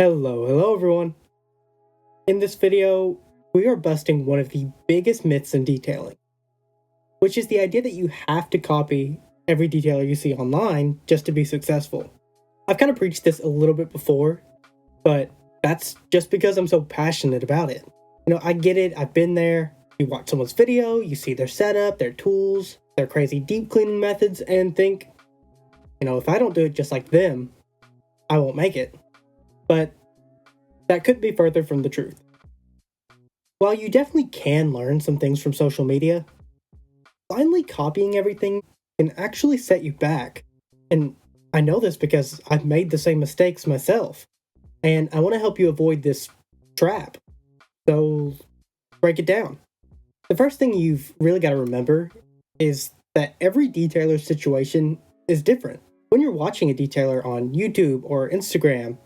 Hello everyone. In this video, we are busting one of the biggest myths in detailing, which is the idea that you have to copy every detailer you see online just to be successful. I've kind of preached this a little bit before, but that's just because I'm so passionate about it. I get it, I've been there. You watch someone's video, you see their setup, their tools, their crazy deep cleaning methods, and think, if I don't do it just like them, I won't make it. But that could be further from the truth. While you definitely can learn some things from social media, blindly copying everything can actually set you back. And I know this because I've made the same mistakes myself. And I want to help you avoid this trap. So, break it down. The first thing you've really got to remember is that every detailer's situation is different. When you're watching a detailer on YouTube or Instagram,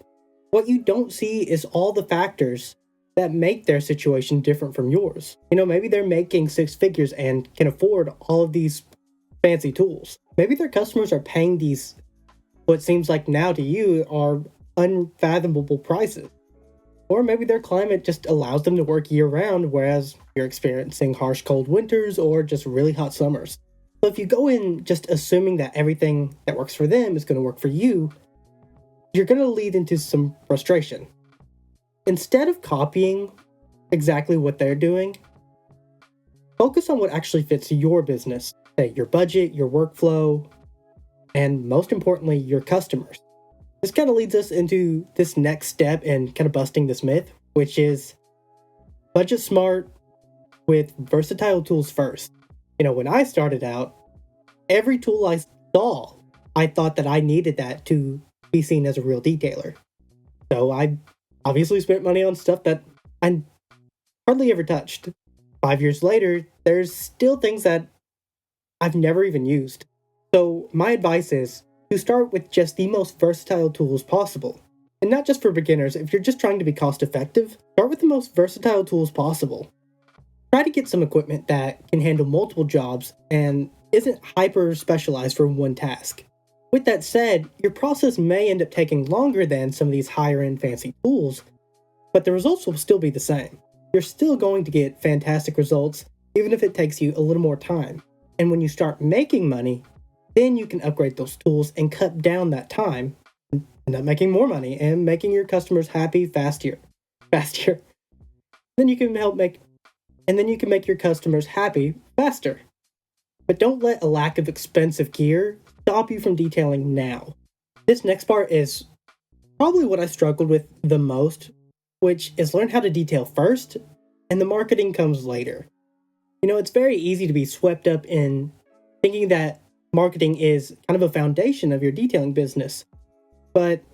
what you don't see is all the factors that make their situation different from yours. Maybe they're making six figures and can afford all of these fancy tools. Maybe their customers are paying these, what seems like now to you, are unfathomable prices. Or maybe their climate just allows them to work year round, whereas you're experiencing harsh cold winters or just really hot summers. So if you go in just assuming that everything that works for them is going to work for you, you're going to lead into some frustration. Instead of copying exactly what they're doing, focus on what actually fits your business, say your budget, your workflow, and most importantly, your customers. This kind of leads us into this next step in kind of busting this myth, which is budget smart with versatile tools first. When I started out, every tool I saw, I thought that I needed that to be seen as a real detailer. So I obviously spent money on stuff that I hardly ever touched. 5 years later, there's still things that I've never even used. So my advice is to start with just the most versatile tools possible. And not just for beginners, if you're just trying to be cost effective, start with the most versatile tools possible. Try to get some equipment that can handle multiple jobs and isn't hyper specialized for one task. With that said, your process may end up taking longer than some of these higher end fancy tools, but the results will still be the same. You're still going to get fantastic results, even if it takes you a little more time. And when you start making money, then you can upgrade those tools and cut down that time, and end up making more money and making your customers happy faster. Then you can make your customers happy faster. But don't let a lack of expensive gear stop you from detailing now. This next part is probably what I struggled with the most, which is learn how to detail first, and the marketing comes later. It's very easy to be swept up in thinking that marketing is kind of a foundation of your detailing business. But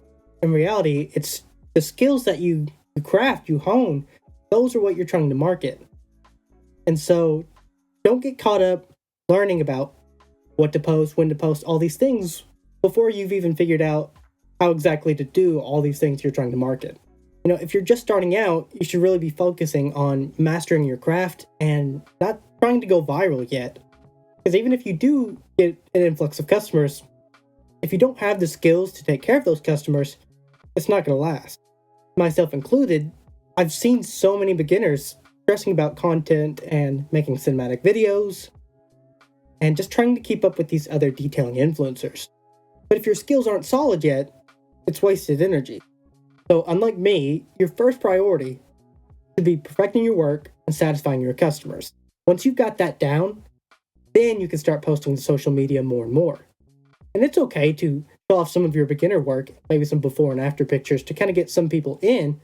in reality, it's the skills that you craft, you hone, those are what you're trying to market. And so don't get caught up learning about what to post, when to post, all these things before you've even figured out how exactly to do all these things you're trying to market. If you're just starting out, you should really be focusing on mastering your craft and not trying to go viral yet. Because even if you do get an influx of customers, if you don't have the skills to take care of those customers, it's not going to last. Myself included, I've seen so many beginners stressing about content and making cinematic videos, and just trying to keep up with these other detailing influencers. But if your skills aren't solid yet, it's wasted energy. So unlike me, your first priority should be perfecting your work and satisfying your customers. Once you've got that down, then you can start posting to social media more and more. And it's okay to show off some of your beginner work, maybe some before and after pictures to kind of get some people in,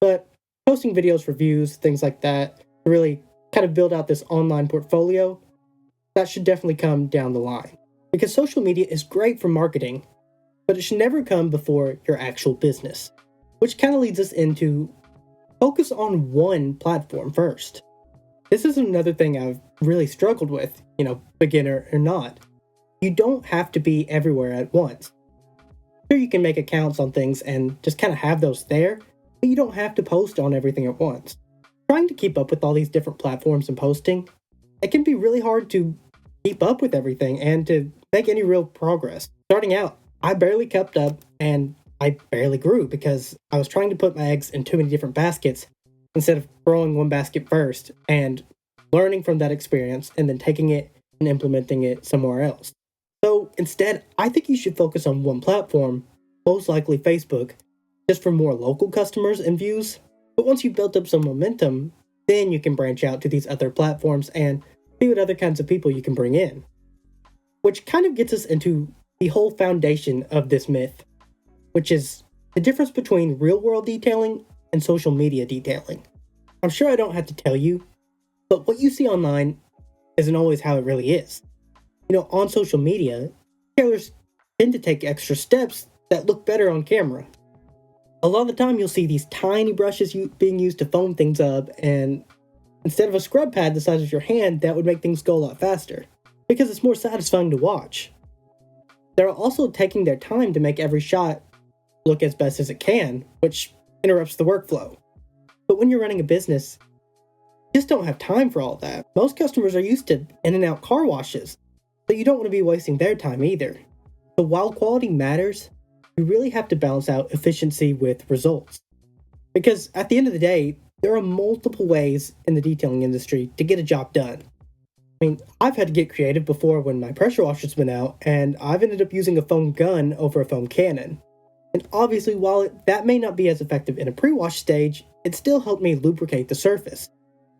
but posting videos, reviews, things like that, to really kind of build out this online portfolio, that should definitely come down the line. Because social media is great for marketing, but it should never come before your actual business. Which kind of leads us into focus on one platform first. This is another thing I've really struggled with, beginner or not. You don't have to be everywhere at once. Sure, you can make accounts on things and just kind of have those there, but you don't have to post on everything at once. Trying to keep up with all these different platforms and posting, it can be really hard to keep up with everything and to make any real progress. Starting out, I barely kept up, and I barely grew because I was trying to put my eggs in too many different baskets instead of throwing one basket first and learning from that experience and then taking it and implementing it somewhere else. So instead, I think you should focus on one platform, most likely Facebook, just for more local customers and views. But once you've built up some momentum, then you can branch out to these other platforms and see what other kinds of people you can bring in. Which kind of gets us into the whole foundation of this myth, which is the difference between real world detailing and social media detailing. I'm sure I don't have to tell you, but what you see online isn't always how it really is. On social media, detailers tend to take extra steps that look better on camera. A lot of the time, you'll see these tiny brushes being used to foam things up, and instead of a scrub pad the size of your hand, that would make things go a lot faster, because it's more satisfying to watch. They're also taking their time to make every shot look as best as it can, which interrupts the workflow. But when you're running a business, you just don't have time for all that. Most customers are used to in and out car washes, so you don't want to be wasting their time either. So while quality matters, you really have to balance out efficiency with results. Because at the end of the day, there are multiple ways in the detailing industry to get a job done. I've had to get creative before when my pressure washer's been out, and I've ended up using a foam gun over a foam cannon. And obviously, while that may not be as effective in a pre-wash stage, it still helped me lubricate the surface.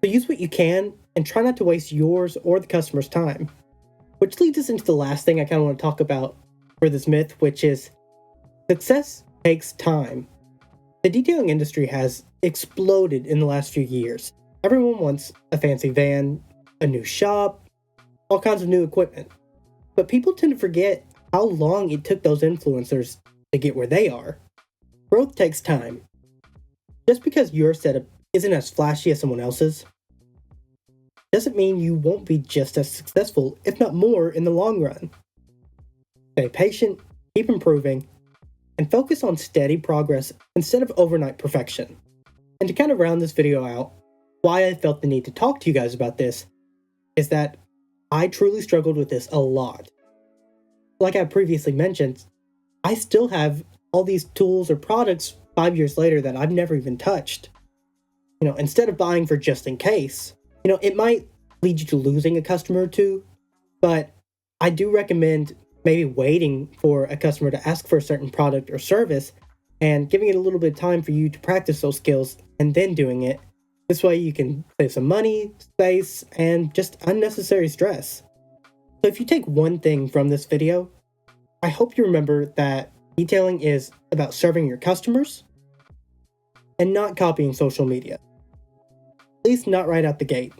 So use what you can, and try not to waste yours or the customer's time. Which leads us into the last thing I kind of want to talk about for this myth, which is success takes time. The detailing industry has exploded in the last few years. Everyone wants a fancy van, a new shop, all kinds of new equipment. But people tend to forget how long it took those influencers to get where they are. Growth takes time. Just because your setup isn't as flashy as someone else's doesn't mean you won't be just as successful, if not more, in the long run. Stay patient, keep improving, and focus on steady progress instead of overnight perfection. And to kind of round this video out, why I felt the need to talk to you guys about this is that I truly struggled with this a lot. Like I previously mentioned, I still have all these tools or products 5 years later that I've never even touched. Instead of buying for just in case, it might lead you to losing a customer or two, but I do recommend maybe waiting for a customer to ask for a certain product or service and giving it a little bit of time for you to practice those skills and then doing it. This way you can save some money, space, and just unnecessary stress. So if you take one thing from this video, I hope you remember that detailing is about serving your customers and not copying social media. At least not right out the gate.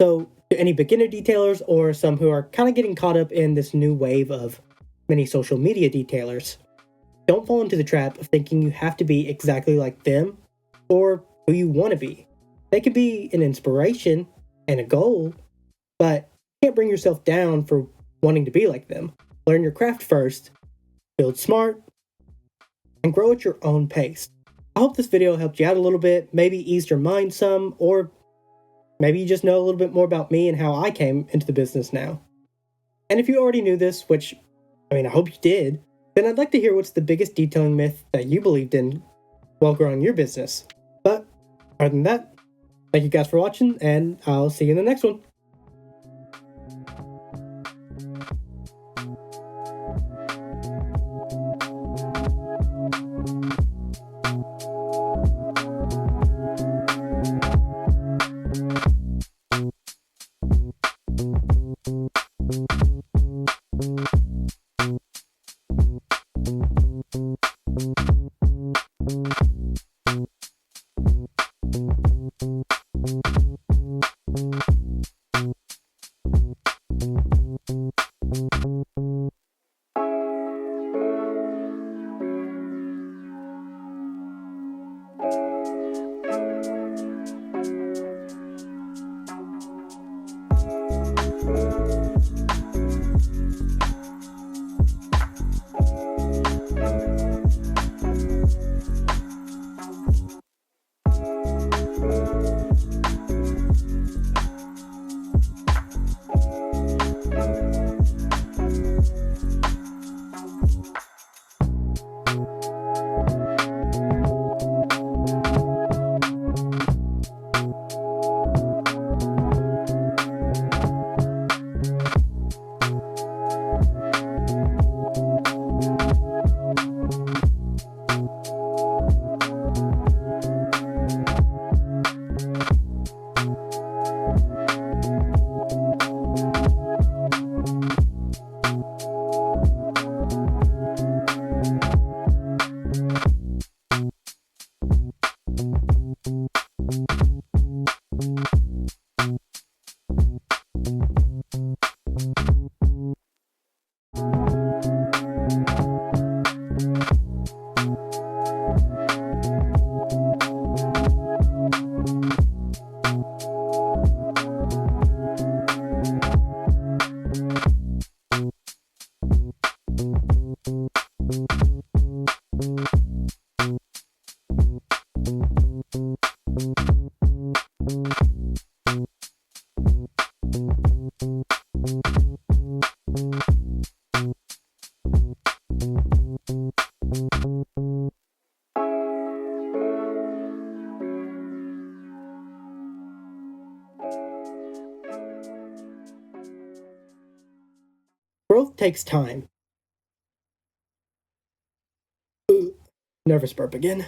So to any beginner detailers or some who are kind of getting caught up in this new wave of many social media detailers, don't fall into the trap of thinking you have to be exactly like them or who you want to be. They can be an inspiration and a goal, but you can't bring yourself down for wanting to be like them. Learn your craft first, build smart, and grow at your own pace. I hope this video helped you out a little bit, maybe eased your mind some, or maybe you just know a little bit more about me and how I came into the business now. And if you already knew this, which, I hope you did, then I'd like to hear what's the biggest detailing myth that you believed in while growing your business. But other than that, thank you guys for watching, and I'll see you in the next one. growth takes time. Nervous burp again.